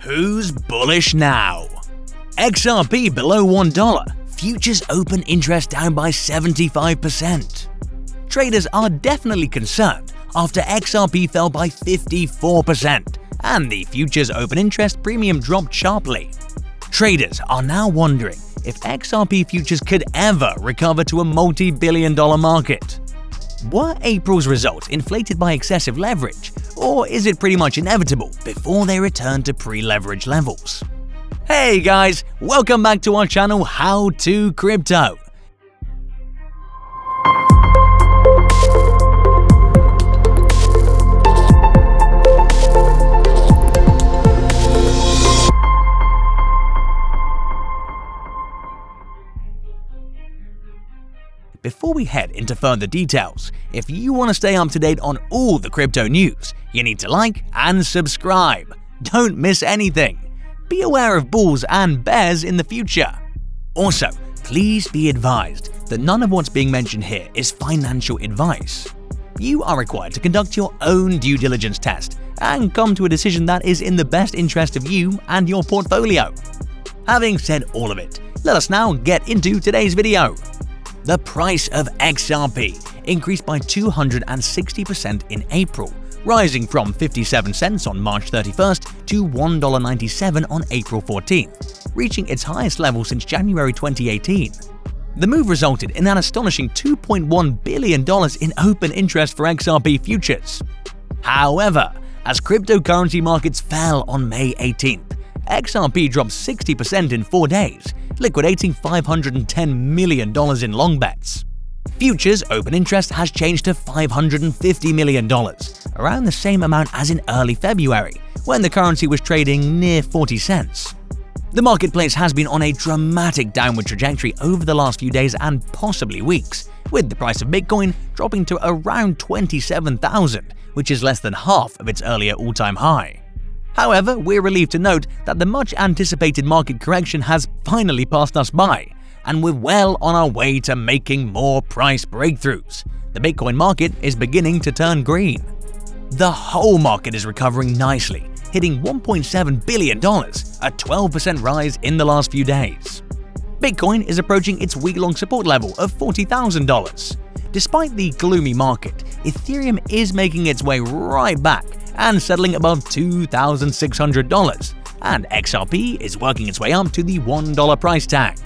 Who's bullish now? XRP below $1. Futures open interest down by 75%. Traders are definitely concerned after XRP fell by 54% and the futures open interest premium dropped sharply. Traders are now wondering if XRP futures could ever recover to a multi-billion-dollar market. Were April's results inflated by excessive leverage, or is it pretty much inevitable before they return to pre-leverage levels? Hey guys, welcome back to our channel How to Crypto. Before we head into further details, if you want to stay up to date on all the crypto news, you need to like and subscribe. Don't miss anything. Be aware of bulls and bears in the future. Also, please be advised that none of what's being mentioned here is financial advice. You are required to conduct your own due diligence test and come to a decision that is in the best interest of you and your portfolio. Having said all of it, let us now get into today's video. The price of XRP increased by 260% in April, rising from 57 cents on March 31st to $1.97 on April 14th, reaching its highest level since January 2018. The move resulted in an astonishing $2.1 billion in open interest for XRP futures. However, as cryptocurrency markets fell on May 18th, XRP dropped 60% in 4 days, liquidating $510 million in long bets. Futures open interest has changed to $550 million, around the same amount as in early February, when the currency was trading near 40 cents. The marketplace has been on a dramatic downward trajectory over the last few days and possibly weeks, with the price of Bitcoin dropping to around 27,000, which is less than half of its earlier all-time high. However, we're relieved to note that the much-anticipated market correction has finally passed us by, and we're well on our way to making more price breakthroughs. The Bitcoin market is beginning to turn green. The whole market is recovering nicely, hitting $1.7 billion, a 12% rise in the last few days. Bitcoin is approaching its week-long support level of $40,000. Despite the gloomy market, Ethereum is making its way right back and settling above $2,600, and XRP is working its way up to the $1 price tag.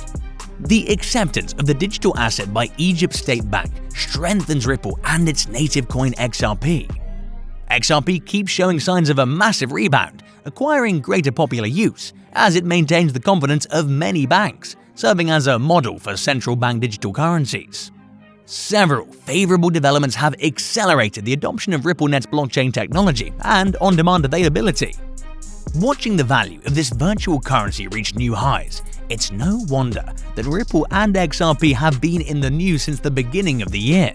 The acceptance of the digital asset by Egypt's state bank strengthens Ripple and its native coin XRP. XRP keeps showing signs of a massive rebound, acquiring greater popular use as it maintains the confidence of many banks, serving as a model for central bank digital currencies. Several favorable developments have accelerated the adoption of RippleNet's blockchain technology and on-demand availability. Watching the value of this virtual currency reach new highs, it's no wonder that Ripple and XRP have been in the news since the beginning of the year.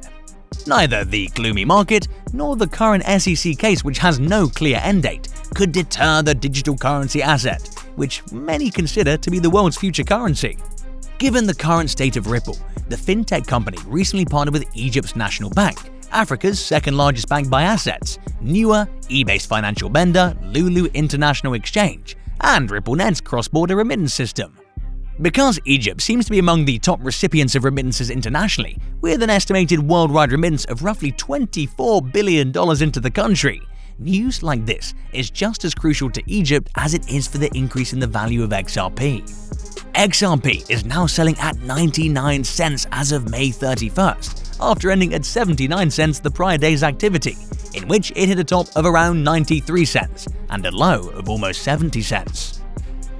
Neither the gloomy market nor the current SEC case, which has no clear end date, could deter the digital currency asset, which many consider to be the world's future currency. Given the current state of Ripple, the fintech company recently partnered with Egypt's National Bank, Africa's second-largest bank by assets, newer eBay financial vendor Lulu International Exchange, and RippleNet's cross-border remittance system. Because Egypt seems to be among the top recipients of remittances internationally, with an estimated worldwide remittance of roughly $24 billion into the country, news like this is just as crucial to Egypt as it is for the increase in the value of XRP. XRP is now selling at 99 cents as of May 31st, after ending at 79 cents the prior day's activity, in which it hit a top of around 93 cents and a low of almost 70 cents.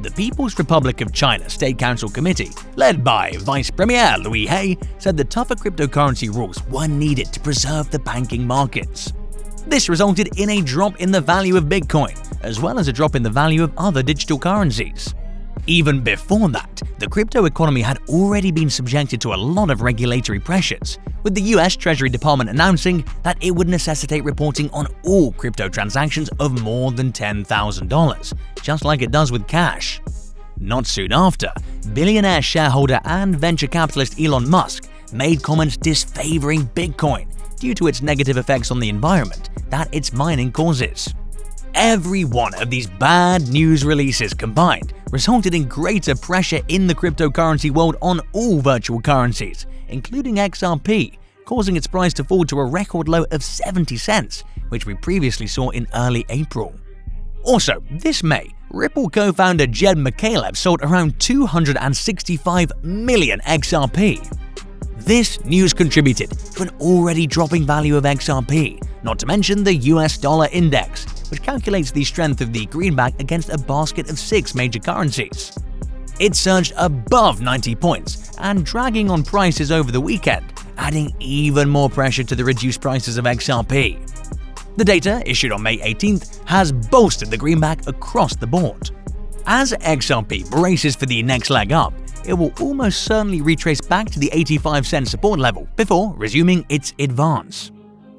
The People's Republic of China State Council Committee, led by Vice Premier Louis He, said the tougher cryptocurrency rules were needed to preserve the banking markets. This resulted in a drop in the value of Bitcoin, as well as a drop in the value of other digital currencies. Even before that, the crypto economy had already been subjected to a lot of regulatory pressures, with the US Treasury Department announcing that it would necessitate reporting on all crypto transactions of more than $10,000, just like it does with cash. Not soon after, billionaire shareholder and venture capitalist Elon Musk made comments disfavoring Bitcoin due to its negative effects on the environment that its mining causes. Every one of these bad news releases combined resulted in greater pressure in the cryptocurrency world on all virtual currencies, including XRP, causing its price to fall to a record low of 70 cents, which we previously saw in early April. Also, this May, Ripple co-founder Jed McCaleb sold around 265 million XRP. This news contributed to an already dropping value of XRP, not to mention the US dollar index, which calculates the strength of the greenback against a basket of 6 major currencies. It surged above 90 points and dragging on prices over the weekend, adding even more pressure to the reduced prices of XRP. The data, issued on May 18th, has bolstered the greenback across the board. As XRP braces for the next leg up, it will almost certainly retrace back to the 85-cent support level before resuming its advance.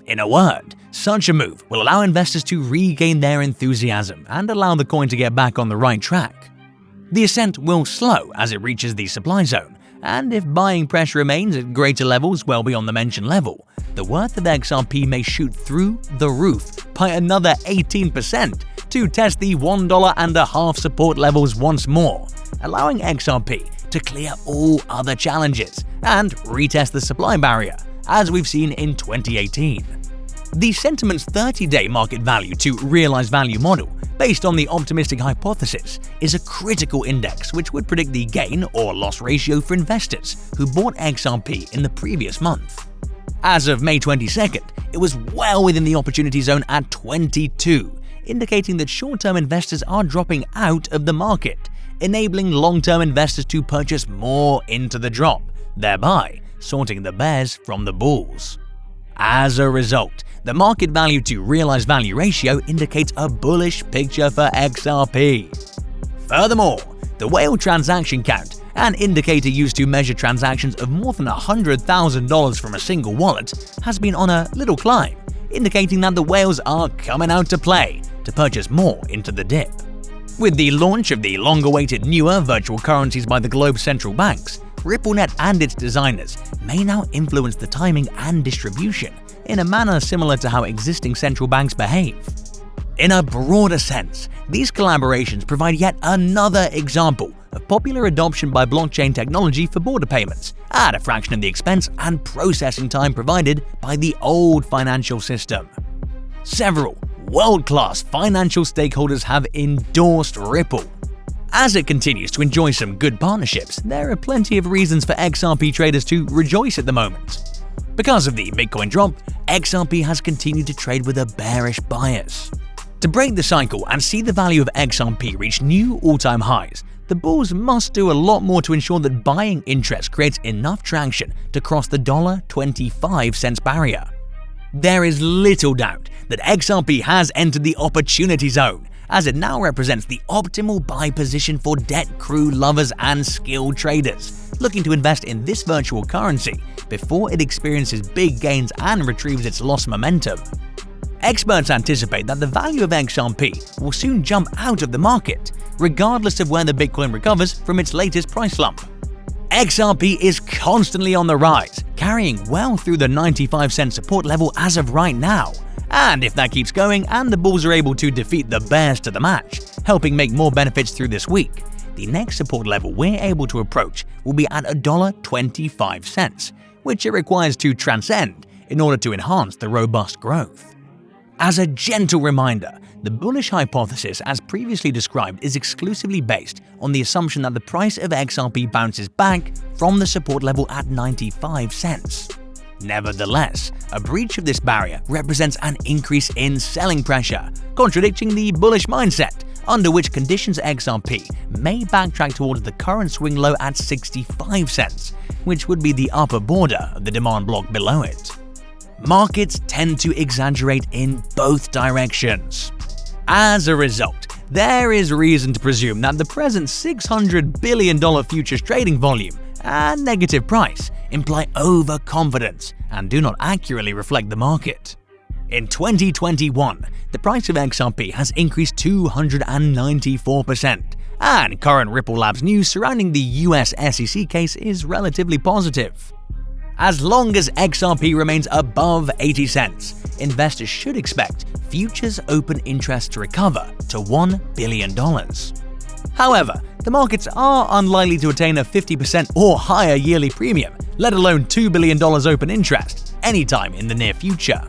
In a word, such a move will allow investors to regain their enthusiasm and allow the coin to get back on the right track. The ascent will slow as it reaches the supply zone, and if buying pressure remains at greater levels well beyond the mentioned level, the worth of XRP may shoot through the roof by another 18% to test the $1.50 support levels once more, allowing XRP to clear all other challenges and retest the supply barrier, as we've seen in 2018. The Sentiment's 30-day market value to realized value model, based on the optimistic hypothesis, is a critical index which would predict the gain or loss ratio for investors who bought XRP in the previous month. As of May 22nd, it was well within the opportunity zone at 22, indicating that short-term investors are dropping out of the market, enabling long-term investors to purchase more into the drop, thereby sorting the bears from the bulls. As a result, the market value to realized value ratio indicates a bullish picture for XRP. Furthermore, the whale transaction count, an indicator used to measure transactions of more than $100,000 from a single wallet, has been on a little climb, indicating that the whales are coming out to play to purchase more into the dip. With the launch of the long-awaited newer virtual currencies by the globe's central banks, RippleNet and its designers may now influence the timing and distribution in a manner similar to how existing central banks behave. In a broader sense, these collaborations provide yet another example of popular adoption by blockchain technology for border payments at a fraction of the expense and processing time provided by the old financial system. Several world-class financial stakeholders have endorsed Ripple. As it continues to enjoy some good partnerships, there are plenty of reasons for XRP traders to rejoice at the moment. Because of the Bitcoin drop, XRP has continued to trade with a bearish bias. To break the cycle and see the value of XRP reach new all-time highs, the bulls must do a lot more to ensure that buying interest creates enough traction to cross the $1.25 barrier. There is little doubt that XRP has entered the opportunity zone, as it now represents the optimal buy position for debt crew lovers and skilled traders looking to invest in this virtual currency before it experiences big gains and retrieves its lost momentum. Experts anticipate that the value of XRP will soon jump out of the market, regardless of where the Bitcoin recovers from its latest price slump. XRP is constantly on the rise, carrying well through the 95-cent support level as of right now. And if that keeps going and the bulls are able to defeat the bears to the match, helping make more benefits through this week, the next support level we're able to approach will be at $1.25, which it requires to transcend in order to enhance the robust growth. As a gentle reminder, the bullish hypothesis as previously described is exclusively based on the assumption that the price of XRP bounces back from the support level at 95 cents. Nevertheless, a breach of this barrier represents an increase in selling pressure, contradicting the bullish mindset, under which conditions XRP may backtrack towards the current swing low at 65 cents, which would be the upper border of the demand block below it. Markets tend to exaggerate in both directions. As a result, there is reason to presume that the present $600 billion futures trading volume and negative price imply overconfidence and do not accurately reflect the market. In 2021, the price of XRP has increased 294%, and current Ripple Labs news surrounding the US SEC case is relatively positive. As long as XRP remains above 80 cents, investors should expect futures open interest to recover to $1 billion. However, the markets are unlikely to attain a 50% or higher yearly premium, let alone $2 billion open interest, anytime in the near future.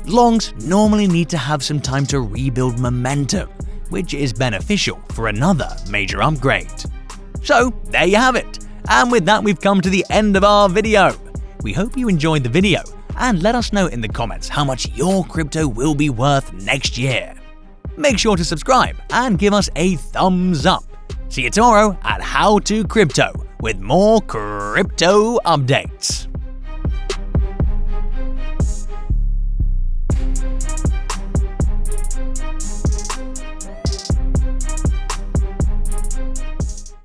Longs normally need to have some time to rebuild momentum, which is beneficial for another major upgrade. So there you have it. And with that, we've come to the end of our video. We hope you enjoyed the video, and let us know in the comments how much your crypto will be worth next year. Make sure to subscribe and give us a thumbs up. See you tomorrow at How to Crypto with more crypto updates.